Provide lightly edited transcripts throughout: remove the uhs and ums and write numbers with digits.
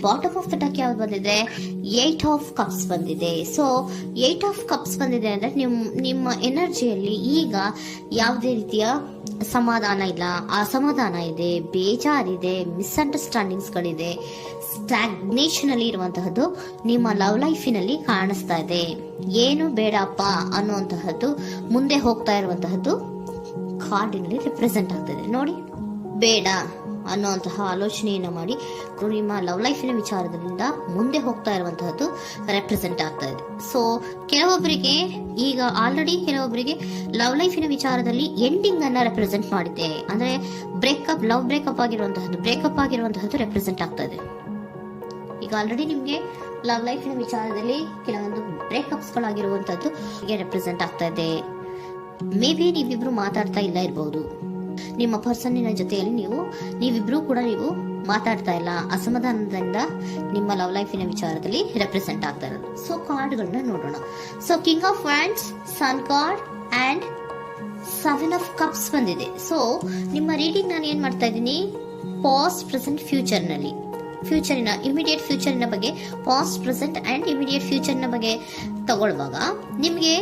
Bottom of the duck ಯಾವ್ದು ಬಂದಿದೆ, 8 of cups ಬಂದಿದೆ. ಸೊ 8 ಆಫ್ ಕಪ್ಸ್ ಬಂದಿದೆ ಅಂದ್ರೆ ನಿಮ್ಮ ಎನರ್ಜಿಯಲ್ಲಿ ಈಗ ಯಾವುದೇ ರೀತಿಯ ಸಮಾಧಾನ ಇಲ್ಲ, ಅಸಮಾಧಾನ ಇದೆ, ಬೇಜಾರಿದೆ, ಮಿಸ್ಅಂಡರ್ಸ್ಟ್ಯಾಂಡಿಂಗ್ಸ್ಗಳಿದೆ, ಸ್ಟಾಗ್ನೇಷನ್ ಅಲ್ಲಿ ಇರುವಂತಹದ್ದು ನಿಮ್ಮ ಲವ್ ಲೈಫಿನಲ್ಲಿ ಕಾಣಿಸ್ತಾ ಇದೆ. ಏನು ಬೇಡಪ್ಪ ಅನ್ನುವಂತಹದ್ದು ಮುಂದೆ ಹೋಗ್ತಾ ಇರುವಂತಹದ್ದು ಕಾರ್ಡಿನಲ್ಲಿ ರಿಪ್ರೆಸೆಂಟ್ ಆಗ್ತದೆ. ನೋಡಿ, ಬೇಡ ಅನ್ನುವಂತಹ ಆಲೋಚನೆಯನ್ನು ಮಾಡಿ ನಿಮ್ಮ ಲವ್ ಲೈಫಿನ ವಿಚಾರದಿಂದ ಮುಂದೆ ಹೋಗ್ತಾ ಇರುವಂತಹದ್ದು ರೆಪ್ರೆಸೆಂಟ್ ಆಗ್ತಾ ಇದೆ. ಸೊ ಕೆಲವೊಬ್ಬರಿಗೆ ಈಗ ಆಲ್ರೆಡಿ ಕೆಲವೊಬ್ಬರಿಗೆ ಲವ್ ಲೈಫಿನ ವಿಚಾರದಲ್ಲಿ ಎಂಡಿಂಗ್ ಅನ್ನ ರೆಪ್ರೆಸೆಂಟ್ ಮಾಡಿದೆ, ಅಂದ್ರೆ ಲವ್ ಬ್ರೇಕಪ್ ಆಗಿರುವಂತಹದ್ದು ರೆಪ್ರೆಸೆಂಟ್ ಆಗ್ತಾ ಇದೆ. ಈಗ ಆಲ್ರೆಡಿ ನಿಮ್ಗೆ ಲವ್ ಲೈಫಿನ ವಿಚಾರದಲ್ಲಿ ಕೆಲವೊಂದು ಬ್ರೇಕಪ್ಸ್ ಗಳಾಗಿರುವಂತದ್ದು ರೆಪ್ರೆಸೆಂಟ್ ಆಗ್ತಾ ಇದೆ. ಮೇ ಬಿ ನೀವಿಬ್ರು ಮಾತಾಡ್ತಾ ಇಲ್ಲ ಇರಬಹುದು, ನಿಮ್ಮ ಪರ್ಸನ್ನಿನ ಜೊತೆಯಲ್ಲಿ ನೀವಿಬ್ರು ಕೂಡ ಮಾತಾಡ್ತಾ ಇಲ್ಲ, ಅಸಮಾಧಾನದಿಂದ ನಿಮ್ಮ ಲವ್ ಲೈಫಿನ ವಿಚಾರದಲ್ಲಿ ರೆಪ್ರೆಸೆಂಟ್ ಆಗ್ತಾ ಇರೋದು. ಸೊ ಕಾರ್ಡ್ಗಳನ್ನ ನೋಡೋಣ. So king of wands, sun card and 7 of cups ಬಂದಿದೆ. ಸೊ ನಿಮ್ಮ ರೀಡಿಂಗ್ ನಾನು ಏನ್ ಮಾಡ್ತಾ ಇದ್ದೀನಿ, ಪಾಸ್ಟ್, ಪ್ರೆಸೆಂಟ್, ಇಮಿಡಿಯೇಟ್ ಫ್ಯೂಚರಿನ ಬಗ್ಗೆ, ಪಾಸ್ಟ್, ಪ್ರೆಸೆಂಟ್ ಅಂಡ್ ಇಮಿಡಿಯೇಟ್ ಫ್ಯೂಚರ್ನ ಬಗ್ಗೆ ತಗೊಳ್ಳುವಾಗ ನಿಮಗೆ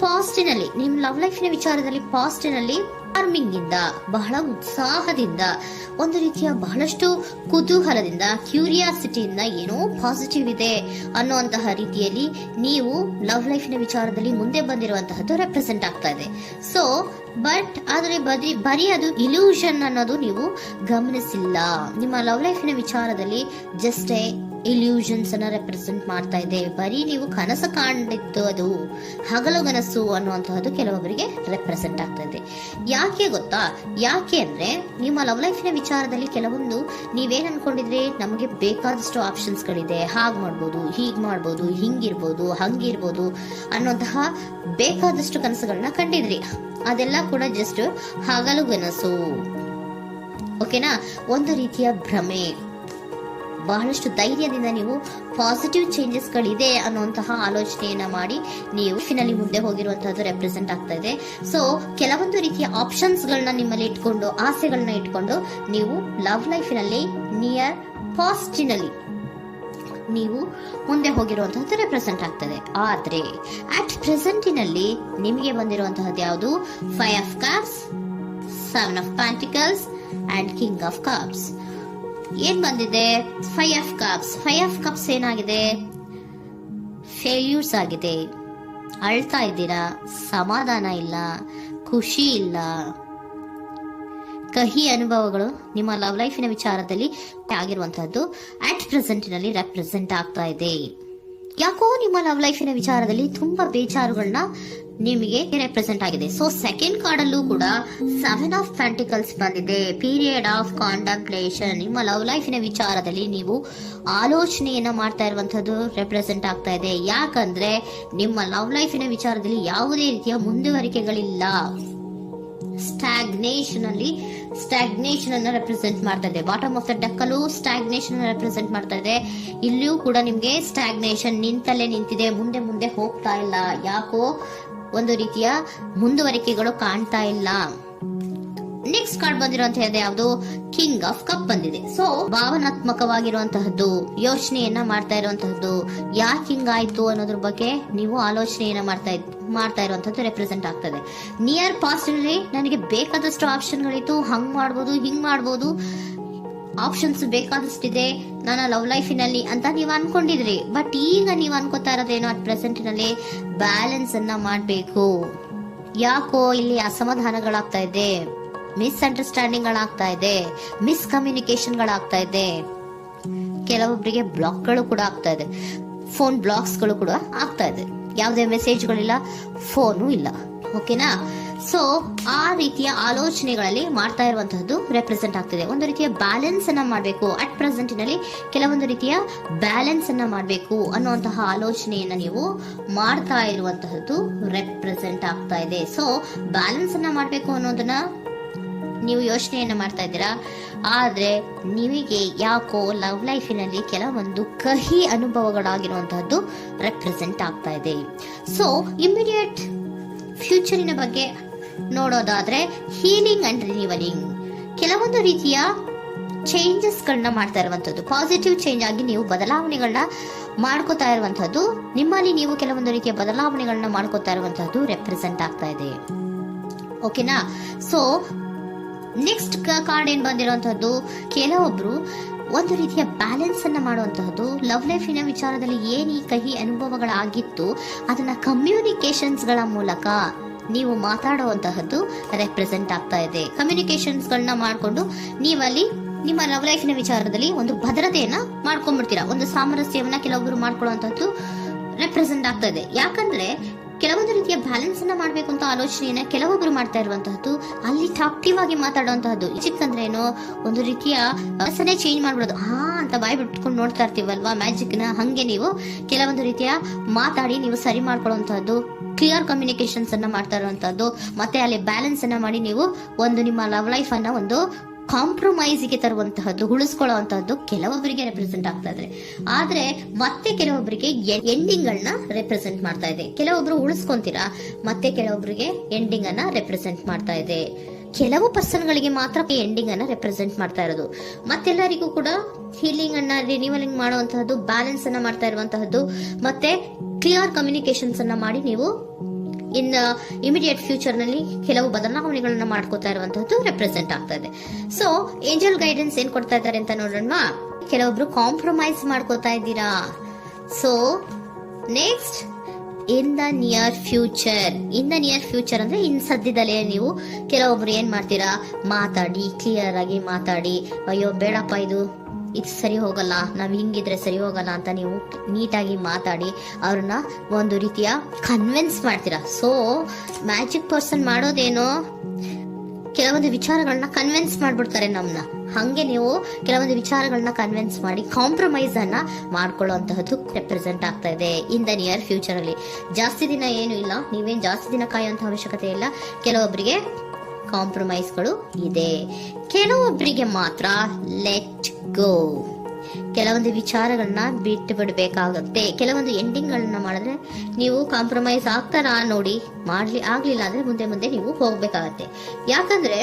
ಪಾಸ್ಟಿನಲ್ಲಿ, ನಿಮ್ಮ ಲವ್ ಲೈಫಿನ ವಿಚಾರದಲ್ಲಿ ಪಾಸ್ಟಿನಲ್ಲಿ ಚಾರ್ಮಿಂಗ್ ಇಂದ, ಬಹಳ ಉತ್ಸಾಹದಿಂದ, ಒಂದು ರೀತಿಯ ಬಹಳಷ್ಟು ಕುತೂಹಲದಿಂದ, ಕ್ಯೂರಿಯಾಸಿಟಿಯಿಂದ ಏನೋ ಪಾಸಿಟಿವ್ ಇದೆ ಅನ್ನುವಂತಹ ರೀತಿಯಲ್ಲಿ ನೀವು ಲವ್ ಲೈಫಿನ ವಿಚಾರದಲ್ಲಿ ಮುಂದೆ ಬಂದಿರುವಂತಹದ್ದು ರೆಪ್ರೆಸೆಂಟ್ ಆಗ್ತಾ ಇದೆ. ಸೊ ಆದರೆ ಬರೀ ಅದು ಇಲ್ಯೂಷನ್ ಅನ್ನೋದು ನೀವು ಗಮನಿಸಿಲ್ಲ. ನಿಮ್ಮ ಲವ್ ಲೈಫಿನ ವಿಚಾರದಲ್ಲಿ ಜಸ್ಟ್ ಇಲ್ಯೂಷನ್ಸ್ ಅನ್ನ ರೆಪ್ರೆಸೆಂಟ್ ಮಾಡ್ತಾ ಇದೆ. ಬರೀ ನೀವು ಕನಸು ಕಾಣಿದ್ದು ಅದು ಹಗಲುಗನಸು ಅನ್ನುವಂತಹದ್ದು ಕೆಲವೊಬ್ಬರಿಗೆ ರೆಪ್ರೆಸೆಂಟ್ ಆಗ್ತಾ ಇದೆ. ಯಾಕೆ ಗೊತ್ತಾ? ಯಾಕೆ ಅಂದ್ರೆ ನಿಮ್ಮ ಲವ್ ಲೈಫಿನ ವಿಚಾರದಲ್ಲಿ ಕೆಲವೊಂದು ನೀವೇನ್ ಅನ್ಕೊಂಡಿದ್ರೆ, ನಮಗೆ ಬೇಕಾದಷ್ಟು ಆಪ್ಷನ್ಸ್ ಗಳಿದೆ, ಹಾಗ್ ಮಾಡ್ಬೋದು, ಹೀಗ್ ಮಾಡ್ಬೋದು, ಹಿಂಗಿರ್ಬೋದು, ಹಂಗಿರ್ಬೋದು ಅನ್ನುವಂತಹ ಬೇಕಾದಷ್ಟು ಕನಸುಗಳನ್ನ ಕಂಡಿದ್ರಿ. ಅದೆಲ್ಲ ಕೂಡ ಜಸ್ಟ್ ಹಗಲುಗನಸು. ಓಕೆನಾ? ಒಂದು ರೀತಿಯ ಭ್ರಮೆ. ಬಹಳಷ್ಟು ಧೈರ್ಯದಿಂದ ನೀವು ಪಾಸಿಟಿವ್ ಚೇಂಜಸ್ ಗಳಿದೆ ಅನ್ನುವಂತಹ ಆಲೋಚನೆಯನ್ನ ಮಾಡಿ ನೀವು ಫಿನಲ್ಲಿ ಮುಂದೆ ಹೋಗಿರುವಂತಹದ್ದು ರೆಪ್ರೆಸೆಂಟ್ ಆಗ್ತಾ ಇದೆ. ಸೊ ಕೆಲವೊಂದು ರೀತಿಯ ಆಪ್ಷನ್ಸ್ ಗಳನ್ನ ನಿಮ್ಮಲ್ಲಿ ಇಟ್ಕೊಂಡು, ಆಸೆಗಳನ್ನ ಇಟ್ಕೊಂಡು ನೀವು ಲವ್ ಲೈಫಿನಲ್ಲಿ ನಿಯರ್ ಪಾಸ್ಟಿನಲ್ಲಿ ನೀವು ಮುಂದೆ ಹೋಗಿರುವಂತಹದ್ದು ರೆಪ್ರೆಸೆಂಟ್ ಆಗ್ತದೆ. ಆದ್ರೆ ಅಟ್ ಪ್ರೆಸೆಂಟಿನಲ್ಲಿ ನಿಮಗೆ ಬಂದಿರುವಂತಹದ್ದು ಯಾವುದು? 5 of cups, 7 of pentacles and king of cups. ಏನ್ ಬಂದಿದೆ? 5 ಆಫ್ ಕಪ್ಸ್. 5 ಆಫ್ ಕಪ್ಸ್ ಏನಾಗಿದೆ? ಫೇಲ್ಯೂರ್ಸ್ ಆಗಿದೆ, ಅಳ್ತಾ ಇದ್ದೀರಾ, ಸಮಾಧಾನ ಇಲ್ಲ, ಖುಷಿ ಇಲ್ಲ, ಕಹಿ ಅನುಭವಗಳು ನಿಮ್ಮ ಲವ್ ಲೈಫಿನ ವಿಚಾರದಲ್ಲಿ ಆಗಿರುವಂತಹದ್ದು ಅಟ್ ಪ್ರೆಸೆಂಟಿನಲ್ಲಿ ರೆಪ್ರೆಸೆಂಟ್ ಆಗ್ತಾ ಇದೆ. ಯಾಕೋ ನಿಮ್ಮ ಲವ್ ಲೈಫಿನ ವಿಚಾರದಲ್ಲಿ ತುಂಬಾ ಬೇಜಾರುಗಳನ್ನ ನಿಮಗೆ ರೆಪ್ರೆಸೆಂಟ್ ಆಗಿದೆ. ಸೊ ಸೆಕೆಂಡ್ ಕಾರ್ಡ್ ಅಲ್ಲೂ ಕೂಡ 7 ಆಫ್ ಪ್ಯಾಂಟಿಕಲ್ಸ್ ಬಂದಿದೆ. Period of contemplation. ನಿಮ್ಮ ಲವ್ ಲೈಫಿನ ವಿಚಾರದಲ್ಲಿ ನೀವು ಆಲೋಚನೆಯನ್ನ ಮಾಡ್ತಾ ಇರುವಂತದ್ದು ರೆಪ್ರೆಸೆಂಟ್ ಆಗ್ತಾ ಇದೆ. ಯಾಕಂದ್ರೆ ನಿಮ್ಮ ಲವ್ ಲೈಫಿನ ವಿಚಾರದಲ್ಲಿ ಯಾವುದೇ ರೀತಿಯ ಮುಂದುವರಿಕೆಗಳಿಲ್ಲ. ಸ್ಟಾಗ್ನೇಷನ್ ಅನ್ನ ರೆಪ್ರೆಸೆಂಟ್ ಮಾಡ್ತಾ ಇದೆ. ಬಾಟಮ್ ಆಫ್ ದ ಡೆಕ್ ಅಲ್ಲೂ ಸ್ಟಾಗ್ನೇಷನ್ ರೆಪ್ರೆಸೆಂಟ್ ಮಾಡ್ತಾ ಇದೆ. ಇಲ್ಲಿಯೂ ಕೂಡ ನಿಮ್ಗೆ ಸ್ಟಾಗ್ನೇಷನ್, ನಿಂತಲ್ಲೇ ನಿಂತಿದೆ, ಮುಂದೆ ಹೋಗ್ತಾ ಇಲ್ಲ. ಯಾಕೋ ಒಂದು ರೀತಿಯ ಮುಂದುವರಿಕೆಗಳು ಕಾಣ್ತಾ ಇಲ್ಲ. ನೆಕ್ಸ್ಟ್ ಕಾರ್ಡ್ ಬಂದಿರುವಂತಹದ್ದು ಯಾವುದು? ಕಿಂಗ್ ಆಫ್ ಕಪ್ ಬಂದಿದೆ. ಸೊ ಭಾವನಾತ್ಮಕವಾಗಿರುವಂತಹದ್ದು, ಯೋಚನೆಯನ್ನ ಮಾಡ್ತಾ ಇರುವಂತಹದ್ದು, ಯಾಕೆ ಹಿಂಗಾಯ್ತು ಅನ್ನೋದ್ರ ಬಗ್ಗೆ ನೀವು ಆಲೋಚನೆಯನ್ನ ಮಾಡ್ತಾ ಇರುವಂತದ್ದು ರೆಪ್ರೆಸೆಂಟ್ ಆಗ್ತದೆ. ನಿಯರ್ ಪಾಸ್ಟ್ ನಲ್ಲಿ ನನಗೆ ಬೇಕಾದಷ್ಟು ಆಪ್ಷನ್ಗಳಿತ್ತು, ಹಂಗ್ ಮಾಡ್ಬೋದು, ಹಿಂಗ್ ಮಾಡ್ಬೋದು, ಆಪ್ಷನ್ಸ್ ಬೇಕಾದಷ್ಟಿದೆ ನನ್ನ ಲವ್ ಲೈಫಿನಲ್ಲಿ ಅಂತ ನೀವು ಅನ್ಕೊಂಡಿದ್ರಿ. ಬಟ್ ಈಗ ನೀವು ಅನ್ಕೋತಾ ಇರೋದೇನೋ ಅಟ್ ಪ್ರೆಸೆಂಟ್ ನಲ್ಲಿ ಬ್ಯಾಲೆನ್ಸ್ ಅನ್ನ ಮಾಡ್ಬೇಕು. ಯಾಕೋ ಇಲ್ಲಿ ಅಸಮಾಧಾನಗಳಾಗ್ತಾ ಇದೆ, ಮಿಸ್ಅಂಡರ್ಸ್ಟ್ಯಾಂಡಿಂಗ್ ಗಳಾಗ್ತಾ ಇದೆ, ಮಿಸ್ಕಮ್ಯುನಿಕೇಶನ್ ಗಳಾಗ್ತಾ ಇದೆ. ಕೆಲವೊಬ್ಬರಿಗೆ ಬ್ಲಾಕ್ಗಳು ಕೂಡ ಆಗ್ತಾ ಇದೆ, ಫೋನ್ ಬ್ಲಾಕ್ಸ್ ಗಳು ಕೂಡ ಆಗ್ತಾ ಇದೆ. ಯಾವುದೇ ಮೆಸೇಜ್ಗಳಿಲ್ಲ, ಫೋನು ಇಲ್ಲ. ಓಕೆನಾ? ಸೊ ಆ ರೀತಿಯ ಆಲೋಚನೆಗಳಲ್ಲಿ ಮಾಡ್ತಾ ಇರುವಂತಹದ್ದು ರೆಪ್ರೆಸೆಂಟ್ ಆಗ್ತಿದೆ. ಒಂದು ರೀತಿಯ ಬ್ಯಾಲೆನ್ಸ್ ಅನ್ನ ಮಾಡಬೇಕು. ಅಟ್ ಪ್ರೆಸೆಂಟಿನಲ್ಲಿ ಕೆಲವೊಂದು ರೀತಿಯ ಬ್ಯಾಲೆನ್ಸ್ ಅನ್ನ ಮಾಡಬೇಕು ಅನ್ನುವಂತಹ ಆಲೋಚನೆಯನ್ನ ನೀವು ಮಾಡ್ತಾ ಇರುವಂತಹದ್ದು ರೆಪ್ರೆಸೆಂಟ್ ಆಗ್ತಾ ಇದೆ. ಸೊ ಬ್ಯಾಲೆನ್ಸ್ ಅನ್ನ ಮಾಡಬೇಕು ಅನ್ನೋದನ್ನ ನೀವು ಯೋಚನೆಯನ್ನ ಮಾಡ್ತಾ ಇದ್ದೀರಾ. ಆದ್ರೆ ನಿಮಗೆ ಯಾಕೋ ಲವ್ ಲೈಫಿನಲ್ಲಿ ಕೆಲವೊಂದು ಕಹಿ ಅನುಭವಗಳಾಗಿರುವಂತಹದ್ದು ರೆಪ್ರೆಸೆಂಟ್ ಆಗ್ತಾ ಇದೆ. ಸೊ ಇಮಿಡಿಯೇಟ್ ಫ್ಯೂಚರಿನ ಬಗ್ಗೆ ನೋಡೋದಾದ್ರೆ ಹೀಲಿಂಗ್ ಅಂಡ್ ರಿನಿವಲಿಂಗ್, ಕೆಲವೊಂದು ರೀತಿಯ ಚೇಂಜಸ್ಗಳನ್ನ ಮಾಡ್ತಾ ಇರುವಂತದ್ದು, ಪಾಸಿಟಿವ್ ಚೇಂಜ್ ಆಗಿ ನೀವು ಬದಲಾವಣೆಗಳನ್ನ ಮಾಡ್ಕೋತಾ ಇರುವಂತದ್ದು, ನಿಮ್ಮಲ್ಲಿ ನೀವು ಕೆಲವೊಂದು ರೀತಿಯ ಬದಲಾವಣೆಗಳನ್ನ ಮಾಡ್ಕೋತಾ ಇರುವಂತದ್ದು ರೆಪ್ರೆಸೆಂಟ್ ಆಗ್ತಾ ಇದೆ. ಓಕೆನಾ? ಸೊ ನೆಕ್ಸ್ಟ್ ಕಾರ್ಡ್ ಏನ್ ಬಂದಿರುವಂತದ್ದು, ಕೆಲವೊಬ್ರು ಒಂದು ರೀತಿಯ ಬ್ಯಾಲೆನ್ಸ್ ಅನ್ನ ಮಾಡುವಂತಹದ್ದು, ಲವ್ ಲೈಫಿನ ವಿಚಾರದಲ್ಲಿ ಏನ್ ಈ ಕಹಿ ಅನುಭವಗಳಾಗಿತ್ತು ಅದನ್ನ ಕಮ್ಯುನಿಕೇಶನ್ಸ್ ಗಳ ಮೂಲಕ ನೀವು ಮಾತಾಡುವಂತಹದ್ದು ರೆಪ್ರೆಸೆಂಟ್ ಆಗ್ತಾ ಇದೆ. ಕಮ್ಯುನಿಕೇಶನ್ಸ್ ಗಳನ್ನ ಮಾಡ್ಕೊಂಡು ನೀವಲ್ಲಿ ನಿಮ್ಮ ಲವ್ ಲೈಫಿನ ವಿಚಾರದಲ್ಲಿ ಒಂದು ಭದ್ರತೆಯನ್ನ ಮಾಡ್ಕೊಂಡ್ಬಿಡ್ತೀರಾ, ಒಂದು ಸಾಮರಸ್ಯವನ್ನ ಕೆಲವೊಬ್ರು ಮಾಡ್ಕೊಳ್ಳುವಂತಹದ್ದು ರೆಪ್ರೆಸೆಂಟ್ ಆಗ್ತಾ ಇದೆ. ಯಾಕಂದ್ರೆ ಕೆಲವೊಂದು ರೀತಿಯ ಬ್ಯಾಲೆನ್ಸ್ ಅನ್ನ ಮಾಡ್ಬೇಕು ಅಂತ ಆಲೋಚನೆಯನ್ನ ಕೆಲವೊಬ್ರು ಮಾಡ್ತಾ ಇರುವಂತಹದ್ದು, ಅಲ್ಲಿ ಟಾಕ್ಟಿವ್ ಆಗಿ ಮಾತಾಡುವಂತಹದ್ದು. ಚಿಕ್ಕಂದ್ರೆ ಏನೋ ಒಂದು ರೀತಿಯ ಹೆಸರೇ ಚೇಂಜ್ ಮಾಡ್ಬಿಡೋದು, ಹಾ ಅಂತ ಬಾಯಿ ಬಿಟ್ಕೊಂಡು ನೋಡ್ತಾ ಇರ್ತೀವಲ್ವಾ ಮ್ಯಾಜಿಕ್ ನ, ಹಂಗೆ ನೀವು ಕೆಲವೊಂದು ರೀತಿಯ ಮಾತಾಡಿ ನೀವು ಸರಿ ಮಾಡ್ಕೊಳ್ಳುವಂತಹದ್ದು, ಕ್ಲಿಯರ್ ಕಮ್ಯುನಿಕೇಶನ್ಸ್ ಅನ್ನ ಮಾಡ್ತಾ ಇರುವಂತಹದ್ದು, ಮತ್ತೆ ಅಲ್ಲಿ ಬ್ಯಾಲೆನ್ಸ್ ಅನ್ನ ಮಾಡಿ ನೀವು ಒಂದು ನಿಮ್ಮ ಲವ್ ಲೈಫ್ ಅನ್ನ ಒಂದು ಕಾಂಪ್ರಮೈಸ್ಗೆ ತರುವಂತಹದ್ದು, ಉಳಿಸ್ಕೊಳ್ಳುವಂತಹದ್ದು ಕೆಲವೊಬ್ಬರಿಗೆ ರೆಪ್ರೆಸೆಂಟ್ ಆಗ್ತಾ ಇದೆ. ಆದ್ರೆ ಮತ್ತೆ ಕೆಲವೊಬ್ಬರಿಗೆ ಎಂಡಿಂಗ್ ಗಳನ್ನ ರೆಪ್ರೆಸೆಂಟ್ ಮಾಡ್ತಾ ಇದೆ. ಕೆಲವೊಬ್ರು ಉಳಿಸ್ಕೊಂತೀರಾ, ಮತ್ತೆ ಕೆಲವೊಬ್ಬರಿಗೆ ಎಂಡಿಂಗ್ ಅನ್ನ ರೆಪ್ರೆಸೆಂಟ್ ಮಾಡ್ತಾ ಇದೆ. ಕೆಲವು ಪರ್ಸನ್ ಗಳಿಗೆ ಮಾತ್ರ ಎಂಡಿಂಗ್ ಅನ್ನ ರೆಪ್ರೆಸೆಂಟ್ ಮಾಡ್ತಾ ಇರೋದು, ಮತ್ತೆಲ್ಲರಿಗೂ ಕೂಡ ಹೀಲಿಂಗ್ ಅನ್ನ ರಿನ್ಯೂವಲಿಂಗ್ ಮಾಡುವಂತಹದ್ದು, ಬ್ಯಾಲೆನ್ಸ್ ಅನ್ನ ಮಾಡ್ತಾ ಇರುವಂತಹದ್ದು, ಮತ್ತೆ ಕ್ಲಿಯರ್ ಕಮ್ಯುನಿಕೇಶನ್ಸ್ ಅನ್ನ ಮಾಡಿ ನೀವು ಇನ್ ಇಮಿಡಿಯೇಟ್ ಫ್ಯೂಚರ್ ನಲ್ಲಿ ಕೆಲವು ಬದಲಾವಣೆಗಳನ್ನ ಮಾಡ್ಕೋತಾ ಇರುವಂತಹದ್ದು ರೆಪ್ರೆಸೆಂಟ್ ಆಗ್ತಾ ಇದೆ. ಸೊ ಏಂಜಲ್ ಗೈಡೆನ್ಸ್ ಏನ್ ಕೊಡ್ತಾ ಇದ್ದಾರೆ ಅಂತ ನೋಡೋಣ. ಕೆಲವೊಬ್ರು ಕಾಂಪ್ರಮೈಸ್ ಮಾಡ್ಕೋತಾ ಇದ್ದೀರಾ. So next in the near future ಅಂದ್ರೆ ಇನ್ ಸದ್ಯದಲ್ಲೇ ನೀವು ಕೆಲವೊಬ್ರು ಏನ್ ಮಾಡ್ತೀರಾ, ಮಾತಾಡಿ ಕ್ಲಿಯರ್ ಆಗಿ ಮಾತಾಡಿ, ಅಯ್ಯೋ ಬೇಡಪ್ಪ ಇದು ಸರಿ ಹೋಗಲ್ಲ, ನಾವ್ ಹಿಂಗಿದ್ರೆ ಸರಿ ಹೋಗಲ್ಲ ಅಂತ ನೀವು ನೀಟಾಗಿ ಮಾತಾಡಿ ಅವ್ರನ್ನ ಒಂದು ರೀತಿಯ ಕನ್ವಿನ್ಸ್ ಮಾಡ್ತೀರಾ. ಸೊ ಮ್ಯಾಜಿಕ್ ಪರ್ಸನ್ ಮಾಡೋದೇನೋ ಕೆಲವೊಂದು ವಿಚಾರಗಳನ್ನ ಕನ್ವಿನ್ಸ್ ಮಾಡ್ಬಿಡ್ತಾರೆ ನಮ್ನ, ಹಂಗೆ ನೀವು ಕೆಲವೊಂದು ವಿಚಾರಗಳನ್ನ ಕನ್ವಿನ್ಸ್ ಮಾಡಿ ಕಾಂಪ್ರಮೈಸ್ ಅನ್ನ ಮಾಡ್ಕೊಳ್ಳುವಂತಹದ್ದು ರೆಪ್ರೆಸೆಂಟ್ ಆಗ್ತಾ ಇದೆ ಇನ್ ದ ನಿಯರ್ ಫ್ಯೂಚರ್ ಅಲ್ಲಿ. ಜಾಸ್ತಿ ದಿನ ಏನು ಇಲ್ಲ, ನೀವೇನ್ ಜಾಸ್ತಿ ದಿನ ಕಾಯುವಂತ ಅವಶ್ಯಕತೆ ಇಲ್ಲ. ಕೆಲವೊಬ್ಬರಿಗೆ ಕಾಂಪ್ರಮೈಸ್ಗಳು ಇದೆ, ಕೆಲವೊಬ್ಬರಿಗೆ ಮಾತ್ರ ಲೆಟ್ ಗೋ, ಕೆಲವೊಂದು ವಿಚಾರಗಳನ್ನ ಬಿಟ್ಟು ಬಿಡಬೇಕಾಗುತ್ತೆ. ಕೆಲವೊಂದು ಎಂಡಿಂಗ್ ಗಳನ್ನ ಮಾಡಿದ್ರೆ ನೀವು ಕಾಂಪ್ರಮೈಸ್ ಆಗ್ತಾರಾ ನೋಡಿ, ಆಗ್ಲಿಲ್ಲ ಅಂದ್ರೆ ಮುಂದೆ ನೀವು ಹೋಗ್ಬೇಕಾಗತ್ತೆ. ಯಾಕಂದ್ರೆ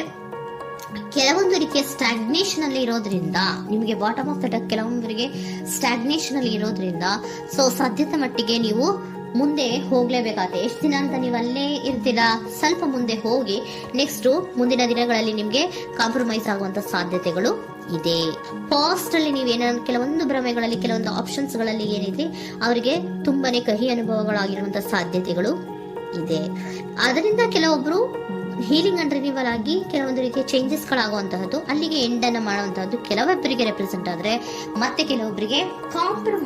ಕೆಲವೊಂದು ರೀತಿಯ ಸ್ಟಾಗ್ನೇಷನ್ ಅಲ್ಲಿ ಇರೋದ್ರಿಂದ ನಿಮಗೆ ಬಾಟಮ್ ಆಫ್ ದ ಡಕ್ ಕೆಲವೊಬ್ಬರಿಗೆ ಸ್ಟಾಗ್ನೇಷನ್ ಅಲ್ಲಿ ಇರೋದ್ರಿಂದ ಸೊ ಸಾಧ್ಯತೆ ಮಟ್ಟಿಗೆ ನೀವು ಮುಂದೆ ಹೋಗ್ಲೇಬೇಕಾಗತ್ತೆ. ಎಷ್ಟು ದಿನ ಅಂತ ನೀವು ಅಲ್ಲೇ ಇರ್ತೀರಾ, ಸ್ವಲ್ಪ ಮುಂದೆ ಹೋಗಿ ನೆಕ್ಸ್ಟ್ ಮುಂದಿನ ದಿನಗಳಲ್ಲಿ ನಿಮ್ಗೆ ಕಾಂಪ್ರಮೈಸ್ ಆಗುವಂತ ಸಾಧ್ಯತೆಗಳು ಇದೆ. ಪಾಸ್ಟ್ ಅಲ್ಲಿ ನೀವೇನ ಕೆಲವೊಂದು ಭ್ರಮೆಗಳಲ್ಲಿ ಕೆಲವೊಂದು ಆಪ್ಷನ್ಸ್ ಗಳಲ್ಲಿ ಏನಿದೆ ಅವರಿಗೆ ತುಂಬಾನೇ ಕಹಿ ಅನುಭವಗಳಾಗಿರುವಂತಹ ಸಾಧ್ಯತೆಗಳು ಇದೆ. ಅದರಿಂದ ಕೆಲವೊಬ್ರು ಹೀಲಿಂಗ್ ಅಂಡ್ ರಿನಿವಲ್ ಆಗಿ ಕೆಲವೊಂದು ರೀತಿಯ ಚೇಂಜಸ್ ಗಳಾಗುವಂತಹದ್ದು, ಅಲ್ಲಿಗೆ ಎಂಡ್ ಅನ್ನ ಮಾಡುವಂತಹದ್ದು ಕೆಲವೊಬ್ಬರಿಗೆ ರೆಪ್ರೆಸೆಂಟ್ ಆದ್ರೆ, ಮತ್ತೆ ಕೆಲವೊಬ್ಬರಿಗೆ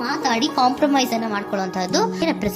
ಮಾತಾಡಿ ಕಾಂಪ್ರಮೈಸ್ ಅನ್ನ ಮಾಡ್ಕೊಳ್ಳುವಂತಹದ್ದು ರೆಪ್ರೆಸೆಂಟ್